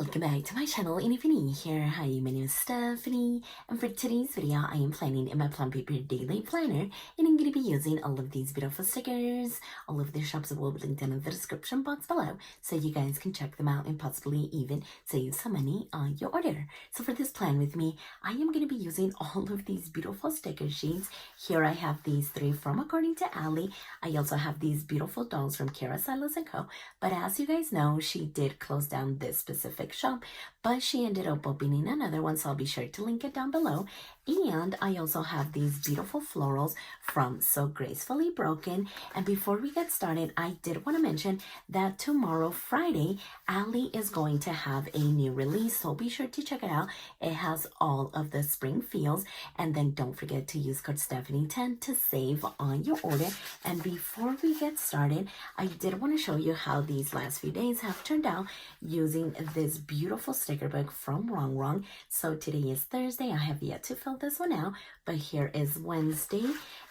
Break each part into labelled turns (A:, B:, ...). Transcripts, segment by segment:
A: Welcome back to my channel, and if you're new here, hi, my name is Stephany, and for today's video, I am planning in my Plum Paper daily planner, and I'm going to be using all of these beautiful stickers. All of their shops will be linked down in the description box below, so you guys can check them out and possibly even save some money on your order. So for this plan with me, I am going to be using all of these beautiful sticker sheets. Here I have these 3 from According to Ali. I also have these beautiful dolls from Kira Silas Co, but as you guys know, she did close down this specific shop, but she ended up opening another one, so I'll be sure to link it down below. And I also have these beautiful florals from So Gracefully Broken. And before we get started, I did want to mention that tomorrow, Friday, Ali is going to have a new release, so be sure to check it out. It has all of the spring feels, and then don't forget to use code Stephany10 to save on your order. And before we get started, I did want to show you how these last few days have turned out using this beautiful sticker book from Wrong. So today is Thursday. I have yet to fill this one out, but here is Wednesday,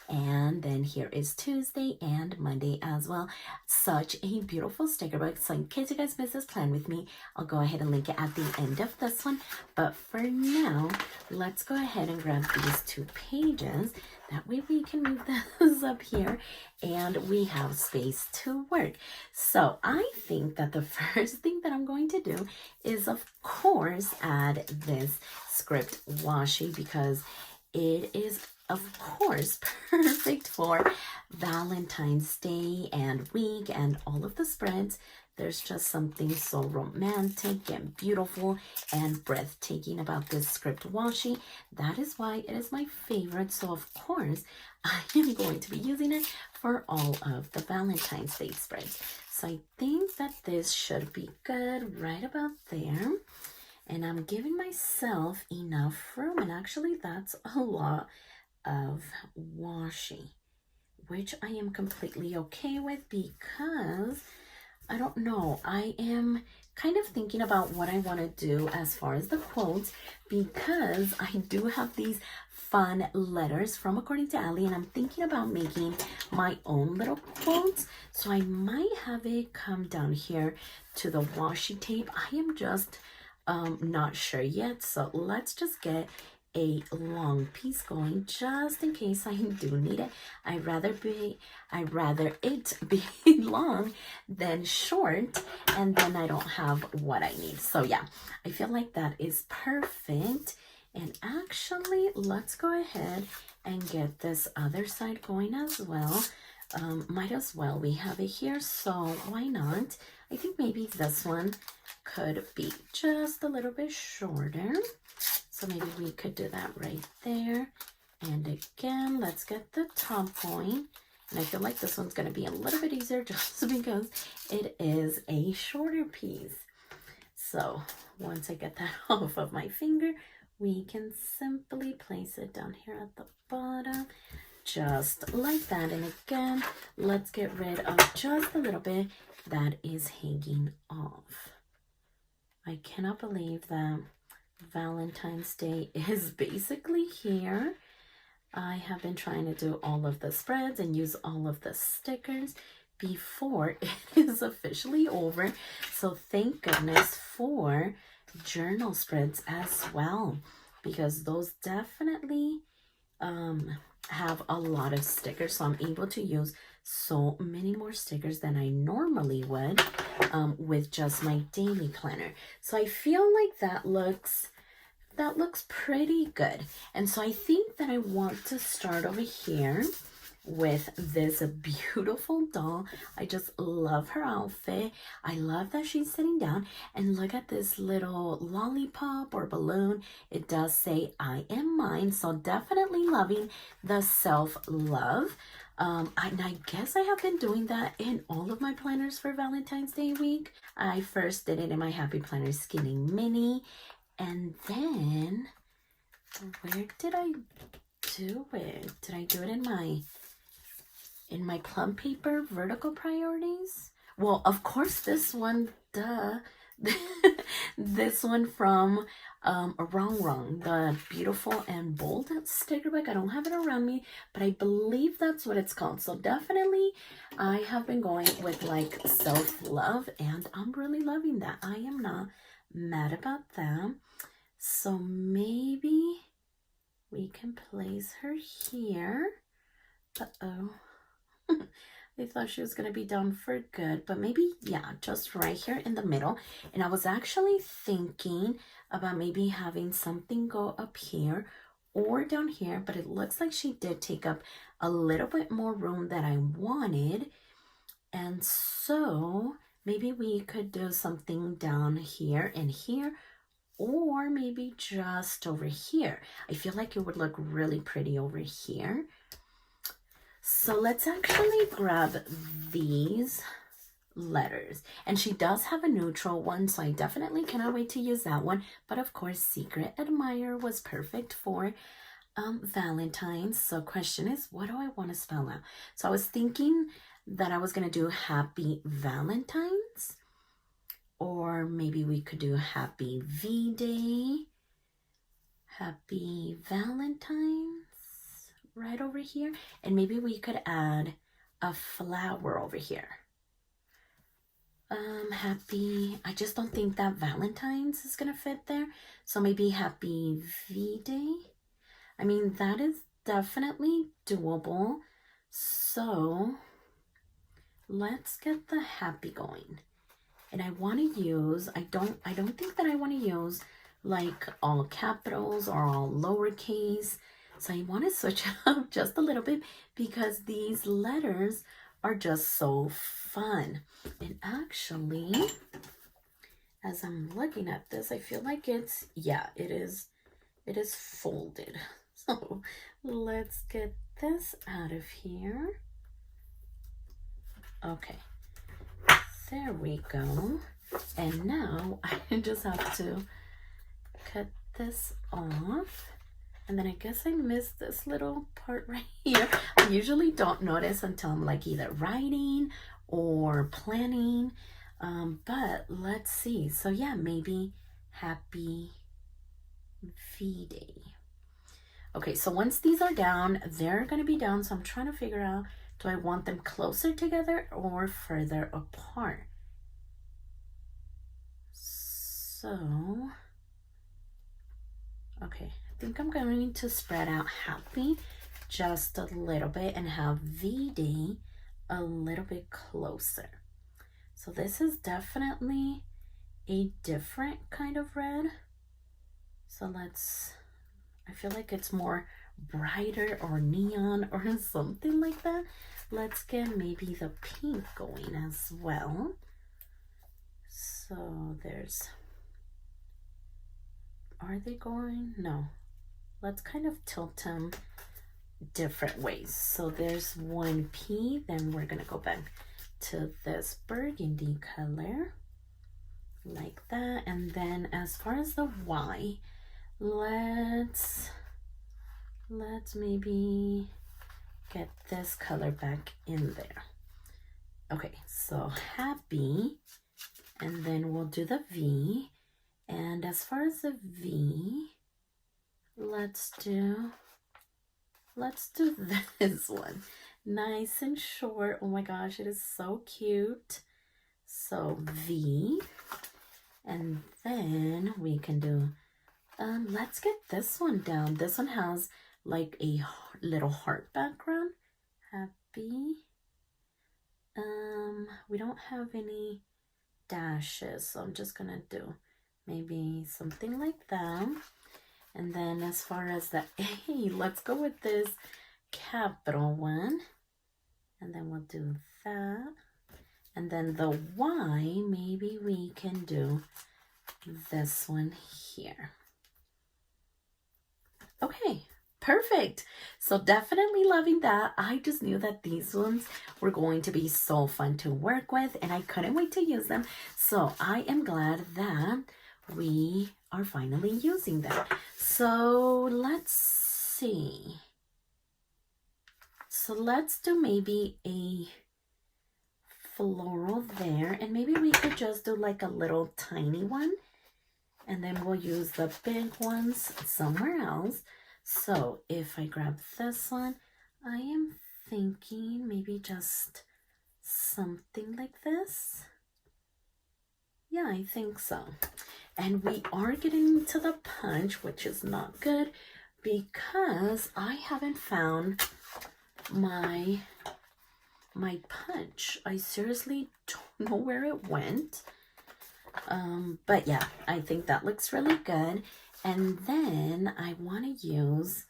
A: and then here is Tuesday and Monday as well. Such a beautiful sticker book. So in case you guys missed this plan with me, I'll go ahead and link it at the end of this one. But for now, let's go ahead and grab these 2 pages. That way we can move those up here and we have space to work. So I think that the first thing that I'm going to do is, of course, add this script washi, because it is, of course, perfect for Valentine's Day and week and all of the spreads. There's just something so romantic and beautiful and breathtaking about this script washi. That is why it is my favorite. So of course, I am going to be using it for all of the Valentine's Day spreads. So I think that this should be good right about there. And I'm giving myself enough room. And actually, that's a lot of washi, which I am completely okay with, because I don't know, I am kind of thinking about what I want to do as far as the quotes, because I do have these fun letters from According to Ali, and I'm thinking about making my own little quotes. So I might have it come down here to the washi tape. I am just not sure yet, so let's just get a long piece going just in case I do need it. I'd rather it be long than short, and then I don't have what I need. So yeah, I feel like that is perfect. And actually, let's go ahead and get this other side going as well. Might as well, we have it here, so why not? I think maybe this one could be just a little bit shorter. So maybe we could do that right there. And again, let's get the top going. And I feel like this one's going to be a little bit easier just because it is a shorter piece. So once I get that off of my finger, we can simply place it down here at the bottom, just like that. And again, let's get rid of just a little bit that is hanging off. I cannot believe that Valentine's Day is basically here. I have been trying to do all of the spreads and use all of the stickers before it is officially over. So thank goodness for journal spreads as well, because those definitely have a lot of stickers. So I'm able to use so many more stickers than I normally would with just my daily planner. So I feel like that looks pretty good. And so I think that I want to start over here with this beautiful doll. I just love her outfit. I love that she's sitting down, and look at this little lollipop or balloon. It does say I am mine, so definitely loving the self-love. And I guess I have been doing that in all of my planners for Valentine's Day week. I first did it in my Happy Planner Skinny Mini, and then where did I do it? Did I do it in my Plum Paper Vertical Priorities? Well, of course, this one, duh. This one from Wrong, the beautiful and bold sticker book. I don't have it around me, but I believe that's what it's called. So definitely I have been going with like self-love, and I'm really loving that. I am not mad about that. So maybe we can place her here. Uh-oh. I thought she was going to be down for good, but maybe, yeah, just right here in the middle. And I was actually thinking about maybe having something go up here or down here, but it looks like she did take up a little bit more room than I wanted. And so maybe we could do something down here and here, or maybe just over here. I feel like it would look really pretty over here. So let's actually grab these letters. And she does have a neutral one, so I definitely cannot wait to use that one. But of course, Secret Admirer was perfect for Valentine's. So question is, what do I want to spell out? So I was thinking that I was going to do Happy Valentine's. Or maybe we could do Happy V-Day. Happy Valentine's. Right over here, and maybe we could add a flower over here. Happy, I just don't think that Valentine's is gonna fit there, so maybe Happy V-Day. I mean, that is definitely doable. So let's get the happy going. And I want to use, I don't think that I want to use like all capitals or all lowercase. So I want to switch it up just a little bit because these letters are just so fun. And actually, as I'm looking at this, I feel like it's, yeah, it is folded. So let's get this out of here. Okay, there we go. And now I just have to cut this off. And then I guess I missed this little part right here. I usually don't notice until I'm like either writing or planning. But let's see. So yeah, maybe Happy V-Day. Okay, so once these are down, they're going to be down. So I'm trying to figure out, do I want them closer together or further apart? So, okay. I think I'm going to spread out Happy just a little bit and have V-Day a little bit closer. So this is definitely a different kind of red. So let's, I feel like it's more brighter or neon or something like that. Let's get maybe the pink going as well. So there's, are they going? No. Let's kind of tilt them different ways. So there's one P, then we're gonna go back to this burgundy color like that. And then as far as the Y, let's maybe get this color back in there. Okay, so Happy, and then we'll do the V. And as far as the V, let's do this one. Nice and short. Oh my gosh, it is so cute. So V, and then we can do, let's get this one down. This one has like a little heart background. Happy. We don't have any dashes, so I'm just gonna do maybe something like that. And then as far as the A, let's go with this capital one. And then we'll do that. And then the Y, maybe we can do this one here. Okay, perfect. So definitely loving that. I just knew that these ones were going to be so fun to work with, and I couldn't wait to use them. So I am glad that we are finally using that. So let's see. So let's do maybe a floral there, and maybe we could just do like a little tiny one, and then we'll use the big ones somewhere else. So if I grab this one, I am thinking maybe just something like this. Yeah, I think so. And we are getting to the punch, which is not good because I haven't found my punch. I seriously don't know where it went. But yeah, I think that looks really good. And then I want to use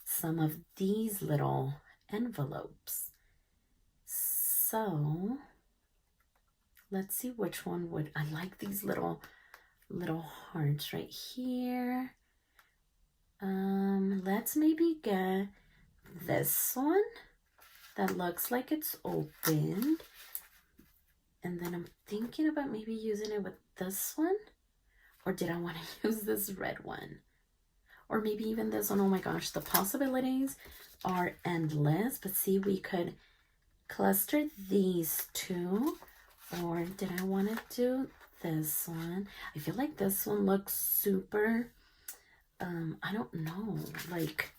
A: some of these little envelopes. So let's see which one would, I like these little hearts right here. Let's maybe get this one that looks like it's opened. And then I'm thinking about maybe using it with this one. Or did I want to use this red one? Or maybe even this one. Oh my gosh, the possibilities are endless. But see, we could cluster these two. Or did I want to do this one? I feel like this one looks super, I don't know, like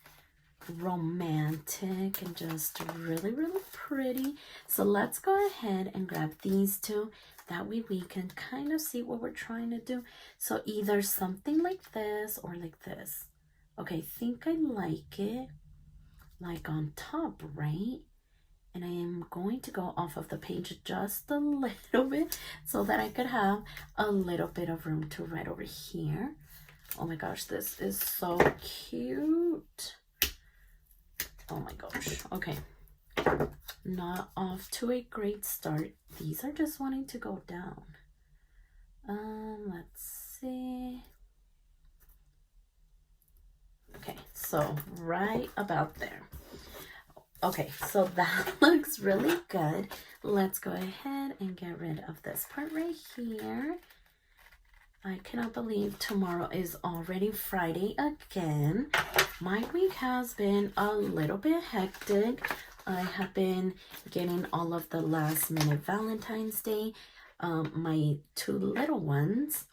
A: romantic and just really, really pretty. So let's go ahead and grab these two. That way we can kind of see what we're trying to do. So either something like this or like this. Okay, I think I like it like on top, right? And I am going to go off of the page just a little bit so that I could have a little bit of room to write over here. Oh my gosh, this is so cute. Oh my gosh. Okay. Not off to a great start. These are just wanting to go down. Let's see. Okay, so right about there. Okay, so that looks really good. Let's go ahead and get rid of this part right here. I cannot believe tomorrow is already Friday again. My week has been a little bit hectic. I have been getting all of the last minute Valentine's Day. My two little ones,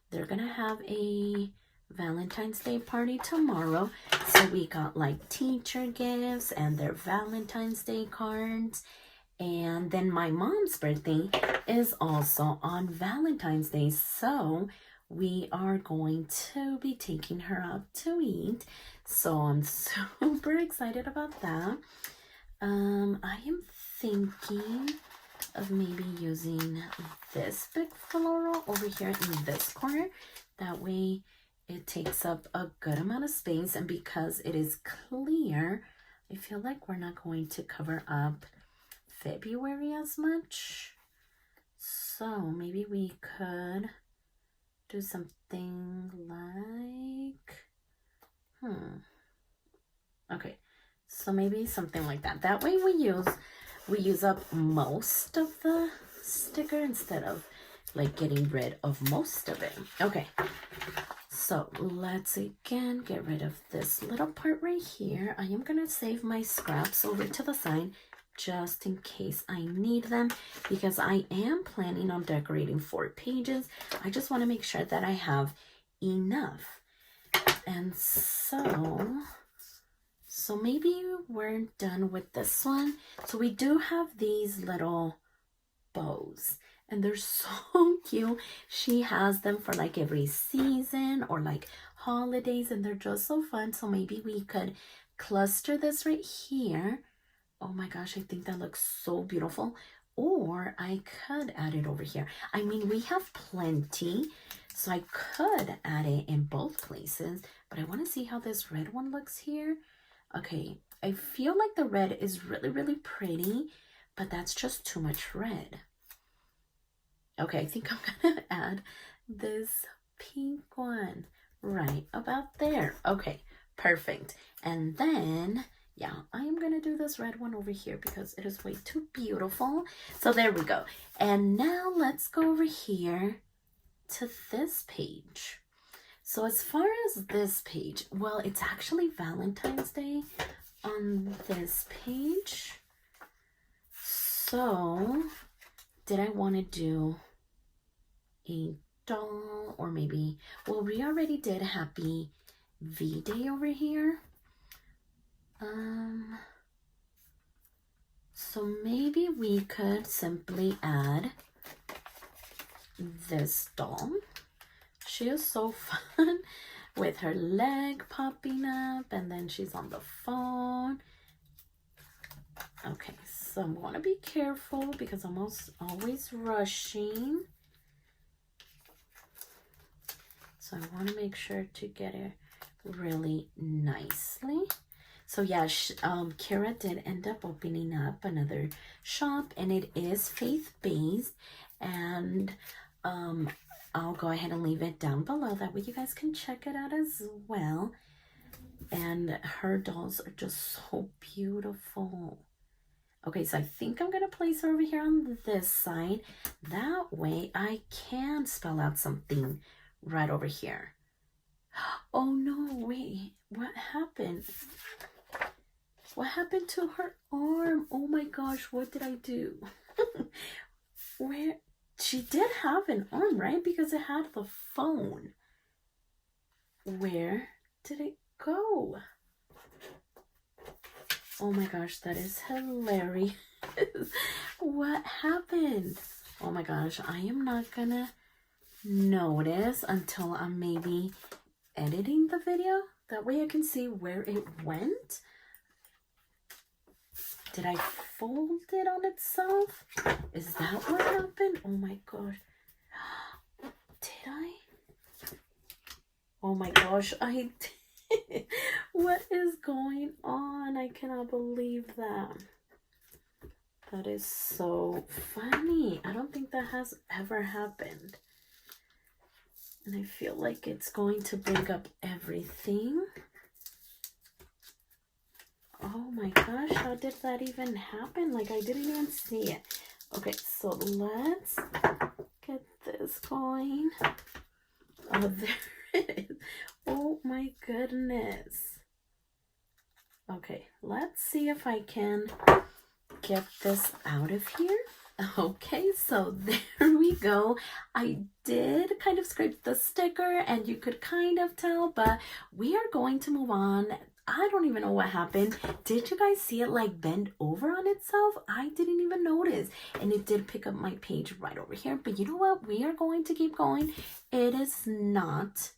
A: they're gonna have a Valentine's Day party tomorrow. So we got like teacher gifts and their Valentine's Day cards. And then my mom's birthday is also on Valentine's Day. So we are going to be taking her out to eat. So I'm super excited about that. I am thinking of maybe using this big floral over here in this corner. That way it takes up a good amount of space. And because it is clear, I feel like we're not going to cover up February as much. So maybe we could do something like, okay, so maybe something like that. That way we use up most of the sticker instead of like getting rid of most of it. Okay, so let's again get rid of this little part right here. I am gonna save my scraps over to the side just in case I need them, because I am planning on decorating 4 pages. I just want to make sure that I have enough. And so maybe we're done with this one. So we do have these little bows and they're so cute. She has them for like every season or like holidays, and they're just so fun. So maybe we could cluster this right here. Oh my gosh, I think that looks so beautiful. Or I could add it over here. I mean, we have plenty, so I could add it in both places, but I want to see how this red one looks here. Okay, I feel like the red is really, really pretty, but that's just too much red. Okay, I think I'm gonna add this pink one right about there. Okay, perfect. And then yeah, I am going to do this red one over here because it is way too beautiful. So there we go. And now let's go over here to this page. So as far as this page, well, it's actually Valentine's Day on this page. So did I want to do a doll or maybe, well, we already did Happy V-Day over here. So maybe we could simply add this doll. She is so fun with her leg popping up, and then she's on the phone. Okay, so I'm going to be careful because I'm always rushing. So I want to make sure to get it really nicely. So yeah, Kira did end up opening up another shop, and it is faith-based, and I'll go ahead and leave it down below. That way you guys can check it out as well. And her dolls are just so beautiful. Okay, so I think I'm going to place her over here on this side. That way I can spell out something right over here. Oh no, wait, what happened? What happened to her arm? Oh my gosh, what did I do? Where? She did have an arm, right? Because it had the phone. Where did it go? Oh my gosh, that is hilarious. What happened? Oh my gosh, I am not gonna notice until I'm maybe editing the video. That way I can see where it went. Did I fold it on itself? Is that what happened? Oh my gosh. Did I? Oh my gosh, I did. What is going on? I cannot believe that. That is so funny. I don't think that has ever happened. And I feel like it's going to bring up everything. Oh my gosh, how did that even happen? Like, I didn't even see it. Okay, so let's get this going. Oh, there it is. Oh my goodness. Okay, let's see if I can get this out of here. Okay, so there we go. I did kind of scrape the sticker, and you could kind of tell, but we are going to move on. I don't even know what happened. Did you guys see it like bend over on itself? I didn't even notice. And it did pick up my page right over here. But you know what? We are going to keep going. It is not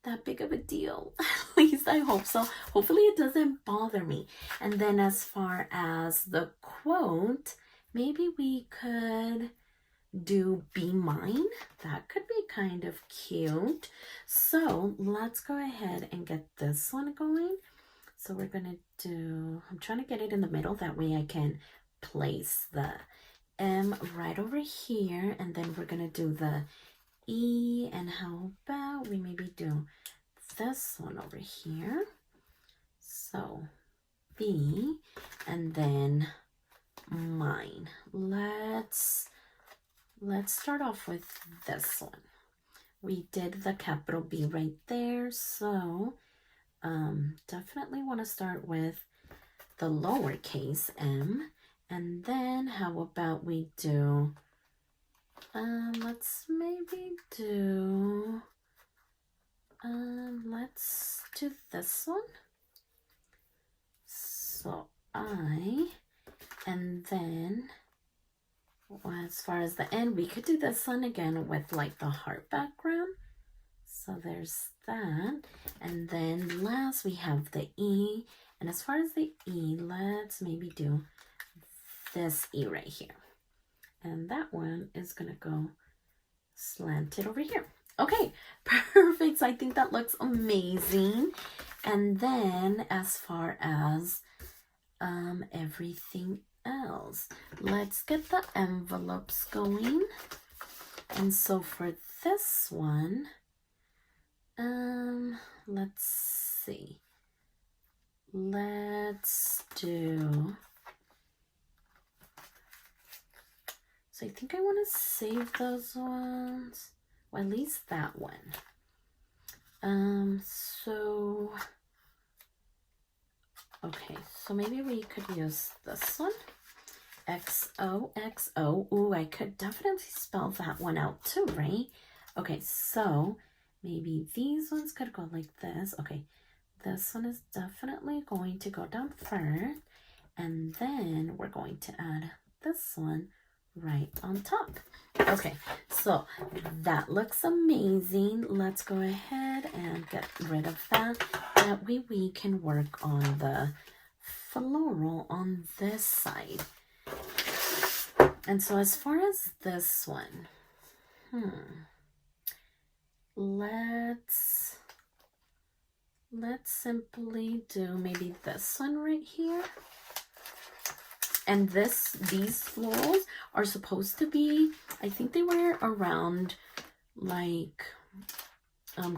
A: that big of a deal. At least I hope so. Hopefully it doesn't bother me. And then as far as the quote, maybe we could do be mine. That could be kind of cute. So let's go ahead and get this one going. So we're gonna do, I'm trying to get it in the middle, that way I can place the M right over here, and then we're gonna do the E, and how about we maybe do this one over here. So B, and then mine. Let's start off with this one. We did the capital B right there, so definitely want to start with the lowercase m, and then how about we do let's maybe do let's do this one. So I, and then as far as the end, we could do this one again with like the heart background. So there's that. And then last we have the E. And as far as the E, let's maybe do this E right here. And that one is going to go slanted over here. Okay, perfect. So I think that looks amazing. And then as far as everything else, let's get the envelopes going. And so for this one, let's see, let's do, so I think I want to save those ones, well, at least that one. So okay, so maybe we could use this one, XOXO. Ooh, I could definitely spell that one out too, right? Okay, so maybe these ones could go like this. Okay, this one is definitely going to go down first, and then we're going to add this one right on top. Okay, so that looks amazing. Let's go ahead and get rid of that. That way we can work on the floral on this side. And so as far as this one, let's simply do maybe this one right here. And these florals are supposed to be, I think they were around like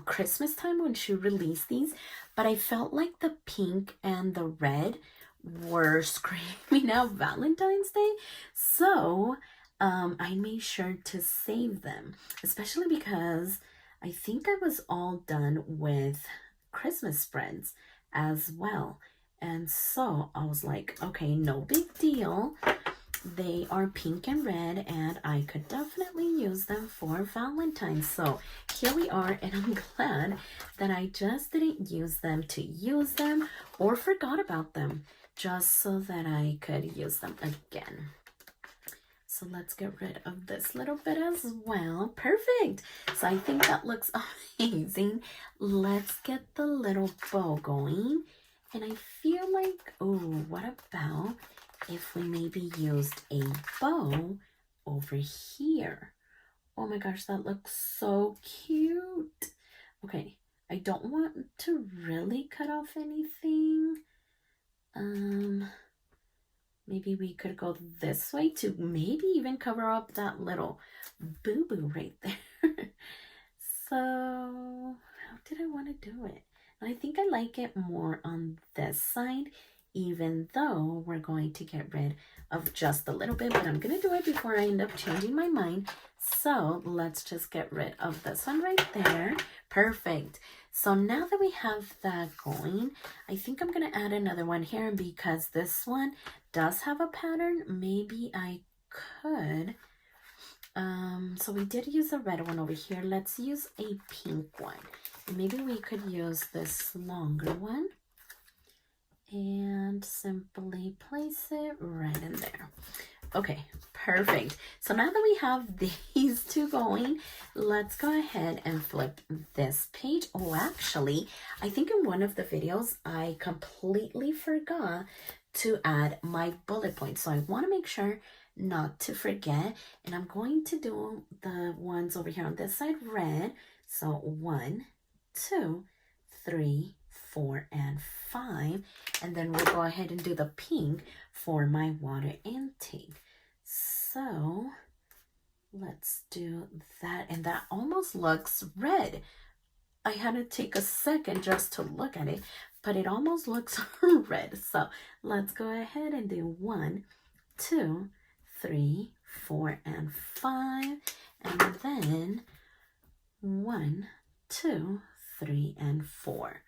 A: Christmas time when she released these, but I felt like the pink and the red were screaming out Valentine's Day, so I made sure to save them, especially because I think I was all done with Christmas spreads as well. And so I was like, okay, no big deal. They are pink and red, and I could definitely use them for Valentine's. So here we are, and I'm glad that I just didn't use them to use them or forgot about them, just so that I could use them again. So let's get rid of this little bit as well. Perfect. So I think that looks amazing. Let's get the little bow going. And I feel like, oh, what about if we maybe used a bow over here? Oh my gosh, that looks so cute. Okay, I don't want to really cut off anything. Maybe we could go this way to maybe even cover up that little boo-boo right there. So, how did I want to do it? I think I like it more on this side, even though we're going to get rid of just a little bit, but I'm going to do it before I end up changing my mind. So let's just get rid of this one right there. Perfect. So now that we have that going, I think I'm going to add another one here, because this one does have a pattern. Maybe I could. So we did use a red one over here. Let's use a pink one. Maybe we could use this longer one and simply place it right in there. Okay, perfect. So now that we have these two going, let's go ahead and flip this page. Oh, actually, I think in one of the videos, I completely forgot to add my bullet points. So I want to make sure not to forget. And I'm going to do the ones over here on this side red. So 1, 2, 3, 4, and 5. And then we'll go ahead and do the pink for my water intake. So let's do that. And that almost looks red. I had to take a second just to look at it, but it almost looks red. So let's go ahead and do 1, 2, 3, 4, and 5. And then 1, 2, 3, and 4.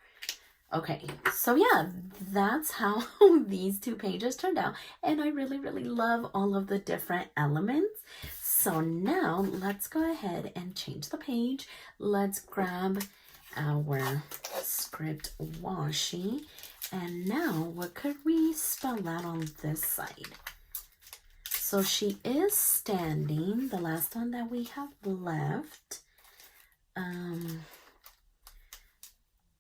A: Okay, so yeah, that's how these two pages turned out. And I really, really love all of the different elements. So now let's go ahead and change the page. Let's grab our script washi. And now what could we spell out on this side? So she is standing, the last one that we have left.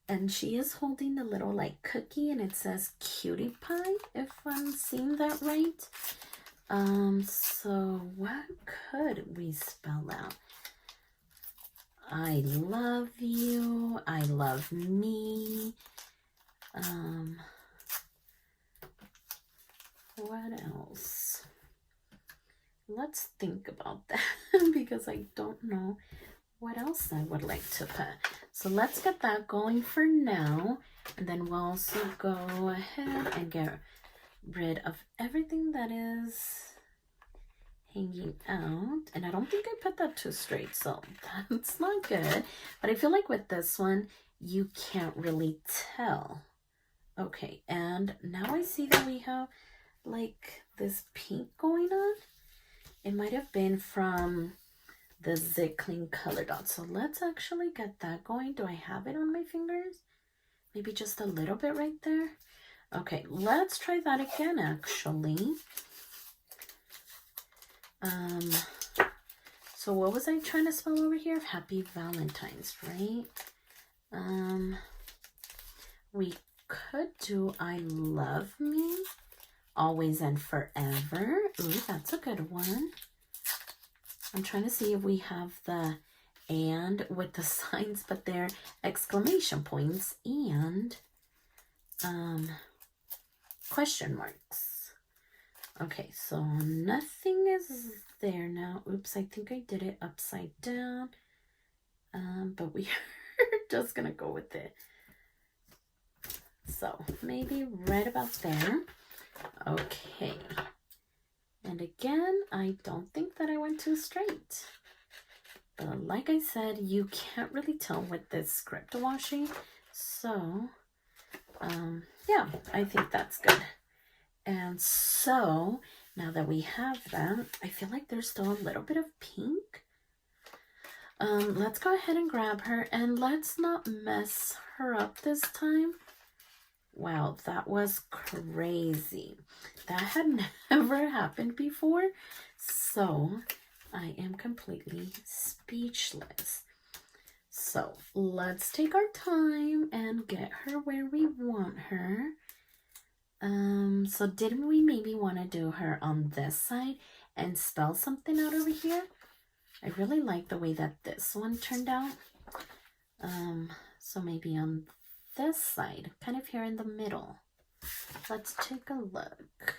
A: And she is holding a little like cookie, and it says cutie pie, if I'm seeing that right. So what could we spell out? I love you. I love me. What else? Let's think about that because I don't know what else I would like to put. So let's get that going for now. And then we'll also go ahead and get rid of everything that is hanging out. And I don't think I put that too straight, so that's not good. But I feel like with this one, you can't really tell. Okay, and now I see that we have like this pink going on. It might have been from the Zit Clean color dot. So let's actually get that going. Do I have it on my fingers? Maybe just a little bit right there. Okay, let's try that again actually. So what was I trying to spell over here? Happy Valentine's, right? We could do I love me, always and forever. Ooh, that's a good one. I'm trying to see if we have the and with the signs, but they're exclamation points and question marks. Okay, so nothing is there now. Oops, I think I did it upside down. But we are just gonna go with it. So maybe right about there. Okay. And again, I don't think that I went too straight. But like I said, you can't really tell with this script washi. So, yeah, I think that's good. And so, now that we have that, I feel like there's still a little bit of pink. Let's go ahead and grab her, and let's not mess her up this time. Wow, that was crazy. That had never happened before. So I am completely speechless. So let's take our time and get her where we want her. So didn't we maybe want to do her on this side and spell something out over here? I really like the way that this one turned out. So maybe on this side, kind of here in the middle. Let's take a look.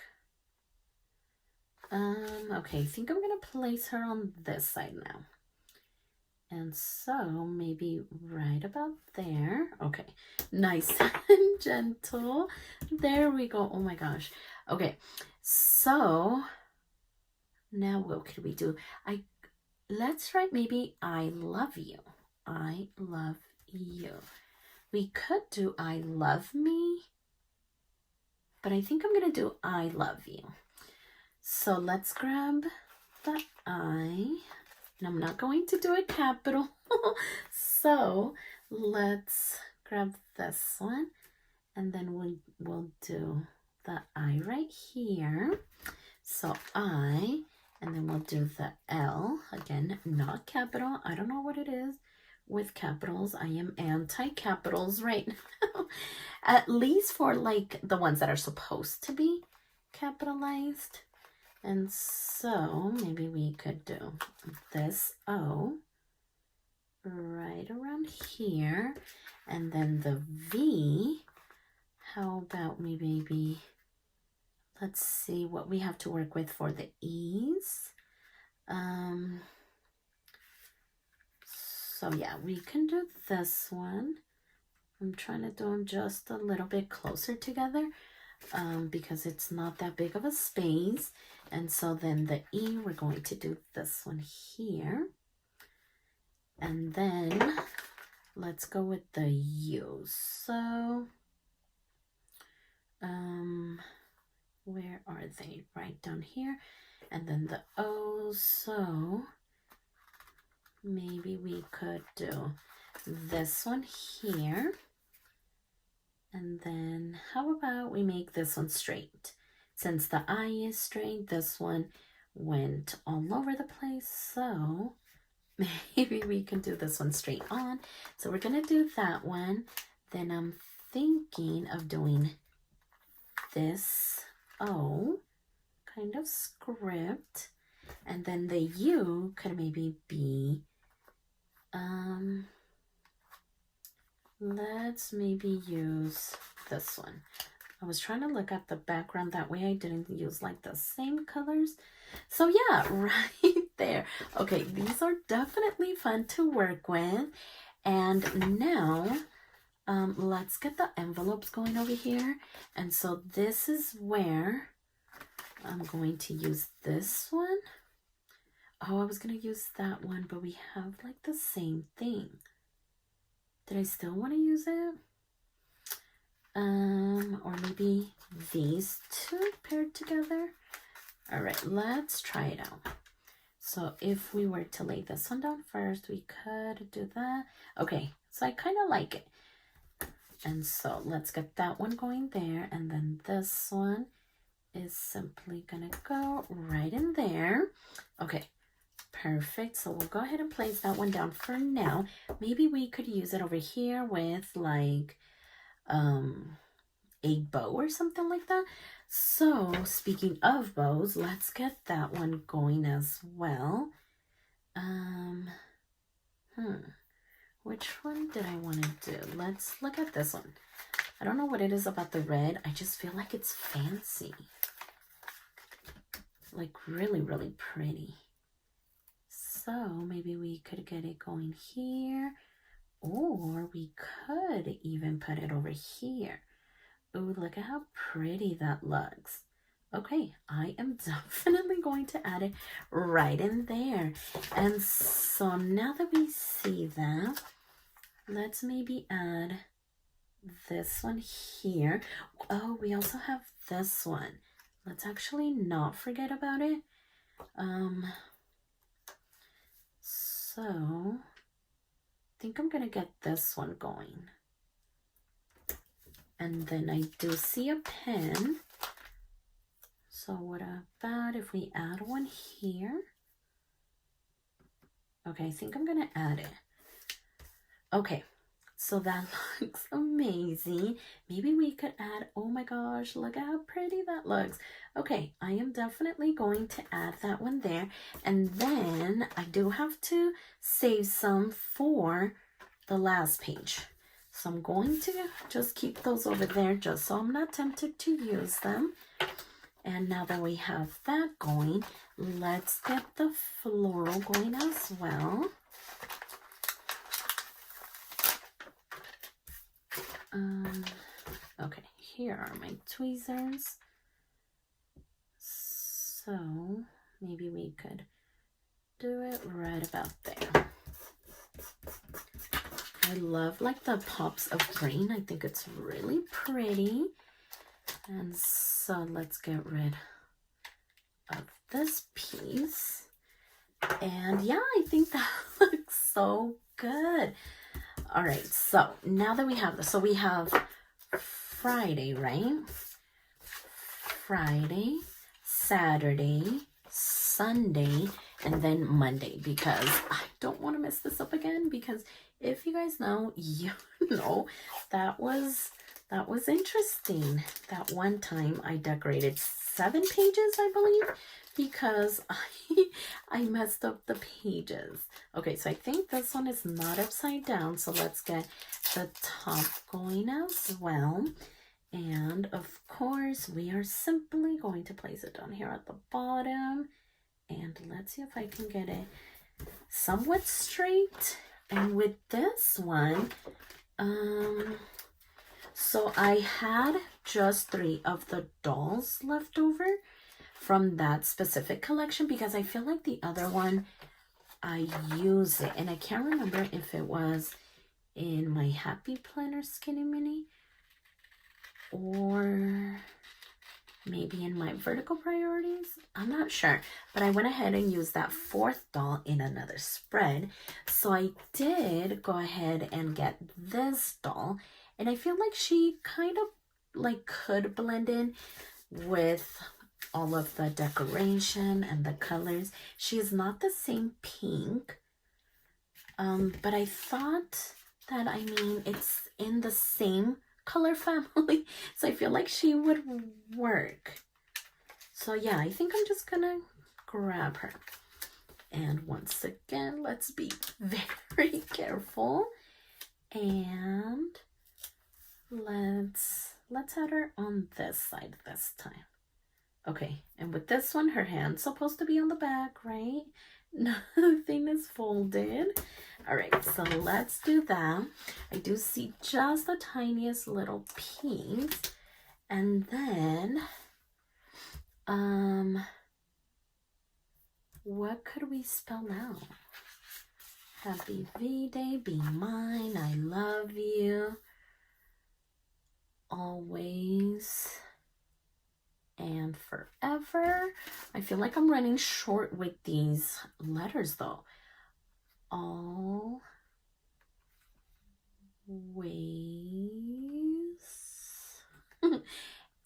A: Okay, I think I'm gonna place her on this side now. And so maybe right about there. Okay, nice and gentle. There we go. Oh my gosh. Okay, so now what could we do? Let's write maybe I love you. I love you. We could do I love me, but I think I'm gonna do I love you. So let's grab the I, and I'm not going to do a capital. So let's grab this one, and then we'll do the I right here. So I, and then we'll do the L, again, not capital. I don't know what it is with capitals. I am anti-capitals right now. At least for like the ones that are supposed to be capitalized. And so maybe we could do this O right around here. And then the V, how about maybe, let's see what we have to work with for the E's. So yeah, we can do this one. I'm trying to do them just a little bit closer together because it's not that big of a space. And so then the E, we're going to do this one here. And then let's go with the U. So, where are they? Right down here. And then the O, so maybe we could do this one here. And then how about we make this one straight? Since the I is straight, this one went all over the place. So maybe we can do this one straight on. So we're going to do that one. Then I'm thinking of doing this O kind of script. And then the U could maybe be, let's maybe use this one. I was trying to look at the background, that way I didn't use like the same colors. So yeah, right there. Okay, these are definitely fun to work with. And now, let's get the envelopes going over here. And so this is where I'm going to use this one. Oh, I was going to use that one, but we have like the same thing. Did I still want to use it? Or maybe these two paired together. All right, let's try it out. So if we were to lay this one down first, we could do that. Okay, so I kind of like it. And so let's get that one going there. And then this one is simply gonna go right in there. Okay, perfect. So we'll go ahead and place that one down for now. Maybe we could use it over here with like a bow or something like that. So speaking of bows, let's get that one going as well. Which one did I want to do? Let's look at this one. I don't know what it is about the red. I just feel like it's fancy. Like really, really pretty. So maybe we could get it going here. Or we could even put it over here. Ooh, look at how pretty that looks. Okay, I am definitely going to add it right in there. And so now that we see that, let's maybe add this one here. Oh, we also have this one. Let's actually not forget about it. So I think I'm gonna get this one going. And then I do see a pen. So what about if we add one here? Okay, I think I'm gonna add it. Okay, so that looks amazing. Maybe we could add, oh my gosh, look at how pretty that looks. Okay, I am definitely going to add that one there. And then I do have to save some for the last page. So I'm going to just keep those over there just so I'm not tempted to use them. And now that we have that going, let's get the floral going as well. Okay, here are my tweezers. So maybe we could do it right about there. I love like the pops of green. I think it's really pretty. And so let's get rid of this piece. And yeah, I think that looks so good. All right, so now that we have this, so we have Friday, right? Friday, Saturday, Sunday, and then Monday, because I don't want to mess this up again, because if you guys know, you know, that was interesting. That one time I decorated 7 pages, I believe, because I messed up the pages. Okay, so I think this one is not upside down, so let's get the top going as well. And of course, we are simply going to place it down here at the bottom. And let's see if I can get it somewhat straight. And with this one, so I had just 3 of the dolls left over from that specific collection, because I feel like the other one I use it, and I can't remember if it was in my Happy Planner Skinny Mini or maybe in my vertical priorities. I'm not sure, but I went ahead and used that 4th doll in another spread. So I did go ahead and get this doll, and I feel like she kind of like could blend in with all of the decoration and the colors. She is not the same pink, but I thought that, I mean, it's in the same color family, so I feel like she would work. So yeah, I think I'm just gonna grab her. And once again, let's be very careful, and let's add her on this side this time. Okay, and with this one, her hand's supposed to be on the back, right? Nothing is folded. All right, so let's do that. I do see just the tiniest little piece. And then, what could we spell now? Happy V-Day, be mine, I love you, always and forever. I feel like I'm running short with these letters though. Always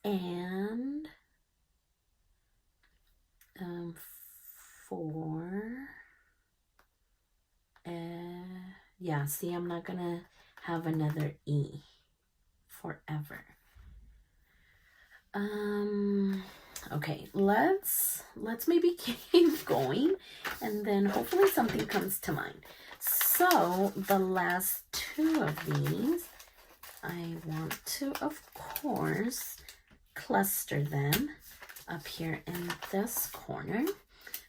A: and 4. Yeah, see, I'm not gonna have another E forever. Okay, let's maybe keep going, and then hopefully something comes to mind. So the last 2 of these, I want to, of course, cluster them up here in this corner.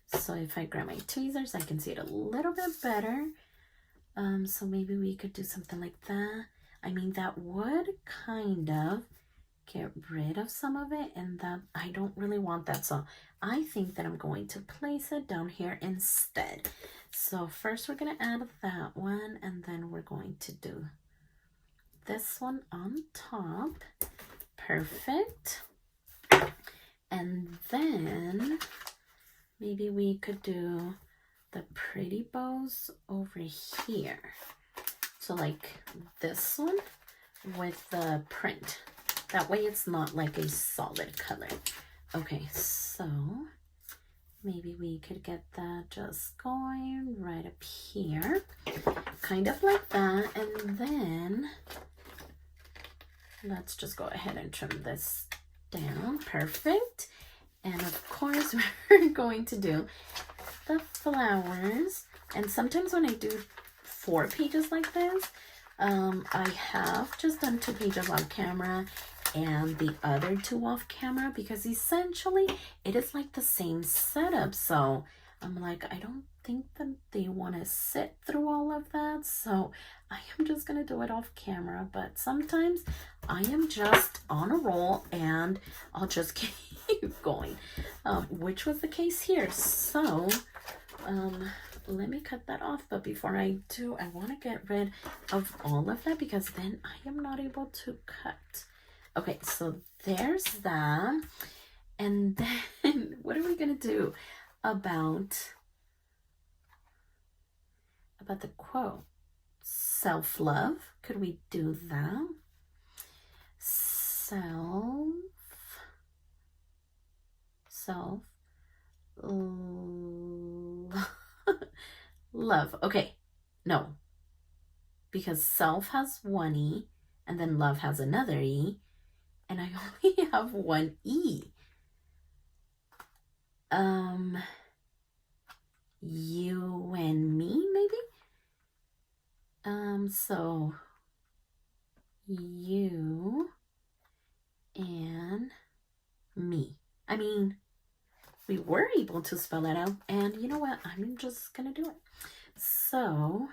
A: So if I grab my tweezers, I can see it a little bit better. So maybe we could do something like that. I mean, that would kind of get rid of some of it, and that I don't really want that. So I think that I'm going to place it down here instead. So first we're going to add that one, and then we're going to do this one on top. Perfect. And then maybe we could do the pretty bows over here. So like this one with the print. That way it's not like a solid color. Okay, so maybe we could get that just going right up here. Kind of like that. And then let's just go ahead and trim this down. Perfect. And of course we're going to do the flowers. And sometimes when I do 4 pages like this, I have just done 2 pages on camera and the other 2 off camera, because essentially it is like the same setup. So I'm like, I don't think that they want to sit through all of that, so I am just gonna do it off camera. But sometimes I am just on a roll and I'll just keep going, which was the case here. So let me cut that off, but before I do, I want to get rid of all of that, because then I am not able to cut. Okay, so there's that. And then what are we gonna do about the quote? Self-love. Could we do that? Love. Okay, no, because self has 1 E and then love has another E, and I only have 1 E. You and me, maybe? So you and me. I mean, we were able to spell that out, and you know what? I'm just gonna do it. So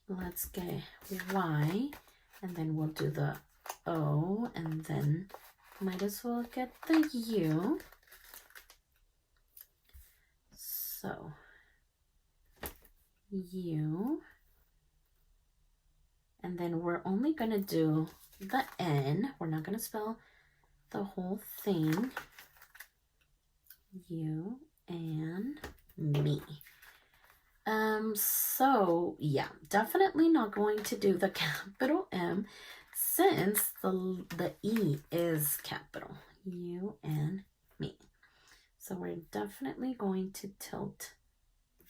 A: let's get Y, and then we'll do the O, and then might as well get the U. So U, and then we're only gonna do the N. We're not gonna spell the whole thing. You and me. So yeah, definitely not going to do the capital M, since the E is capital. You and me. So we're definitely going to tilt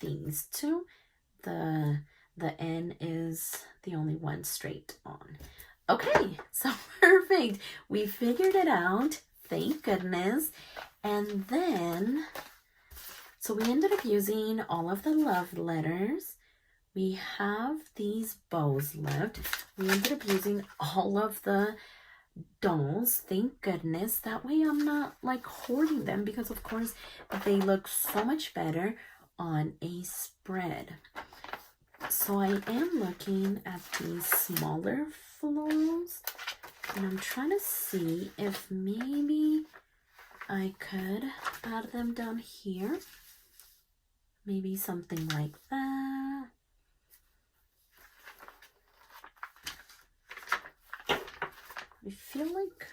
A: these 2. The N is the only one straight on. Okay, so perfect. We figured it out. Thank goodness. And then, so we ended up using all of the love letters. We have these bows left. We ended up using all of the dolls. Thank goodness. That way I'm not like hoarding them, because of course they look so much better on a spread. So I am looking at these smaller florals, and I'm trying to see if maybe I could add them down here. Maybe something like that. I feel like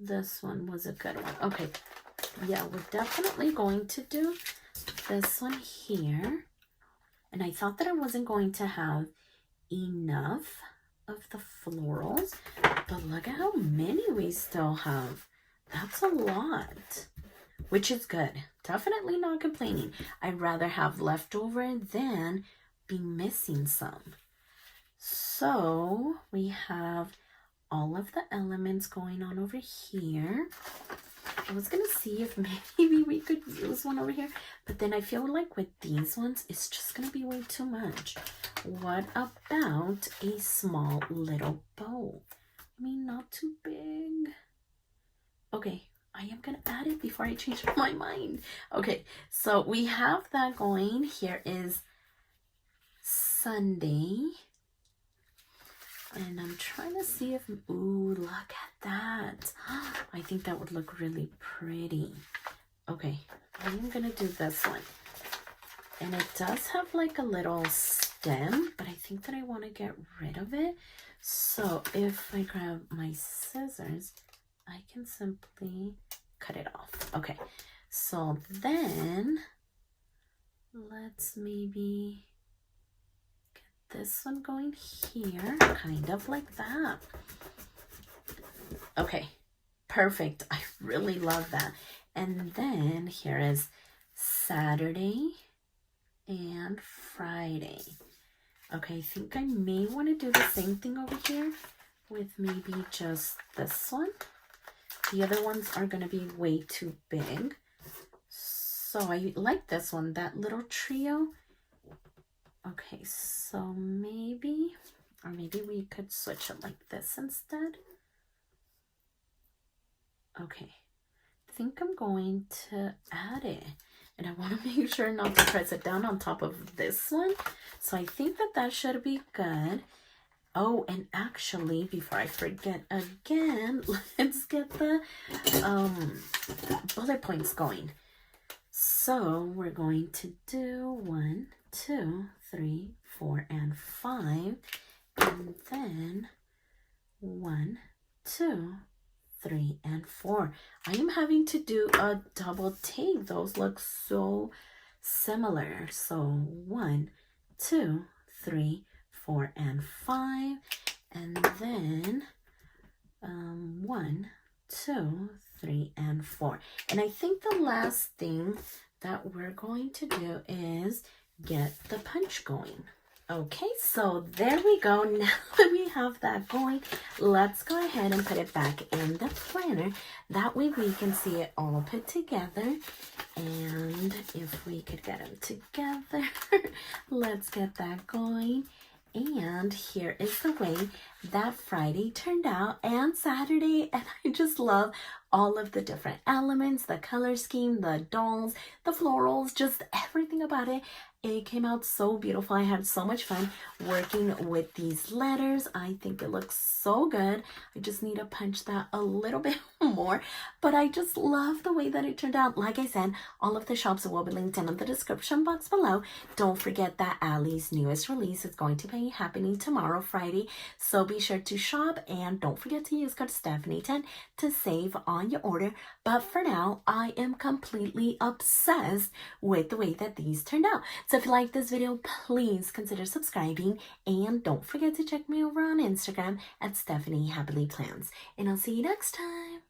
A: this one was a good one. Okay, yeah, we're definitely going to do this one here. And I thought that I wasn't going to have enough of the florals, but look at how many we still have. That's a lot. which is good. Definitely not complaining. I'd rather have leftover than be missing some. So we have all of the elements going on over here. I was gonna see if maybe we could use one over here, but then I feel like with these ones, it's just gonna be way too much. What about a small little bow? I mean, not too big. Okay, I am gonna add it before I change my mind. Okay, so we have that going. Here is Sunday. And I'm trying to see if, ooh, look at that. I think that would look really pretty. Okay, I'm gonna do this one. And it does have like a little stem, but I think that I want to get rid of it. So if I grab my scissors, I can simply cut it off. Okay, so then let's maybe get this one going here, kind of like that. Okay, perfect. I really love that. And then here is Saturday and Friday. Okay, I think I may want to do the same thing over here with maybe just this one. The other ones are going to be way too big. So I like this one, that little trio. Okay, so maybe, or maybe we could switch it like this instead. Okay, I think I'm going to add it. And I want to make sure not to press it down on top of this one. So I think that that should be good. Oh, and actually, before I forget again, let's get the bullet points going. So we're going to do 1, 2, 3, 4, and 5. And then 1, 2, 3, and 4. I am having to do a double take. Those look so similar. So 1, 2, 3, 4, and 5. And then 1, 2, 3, and 4. And I think the last thing that we're going to do is get the punch going. Okay, so there we go. Now that we have that going, let's go ahead and put it back in the planner. That way we can see it all put together. And if we could get them together, let's get that going. And here is the way that Friday turned out and Saturday. And I just love all of the different elements, the color scheme, the dolls, the florals, just everything about it. It came out so beautiful. I had so much fun working with these letters. I think it looks so good. I just need to punch that a little bit more, but I just love the way that it turned out. Like I said, all of the shops will be linked in the description box below. Don't forget that Allie's newest release is going to be happening tomorrow, Friday. So be sure to shop and don't forget to use code Stephany10 to save on your order. But for now, I am completely obsessed with the way that these turned out. So if you like this video, please consider subscribing and don't forget to check me over on Instagram at stephanyhappilyplans. And I'll see you next time.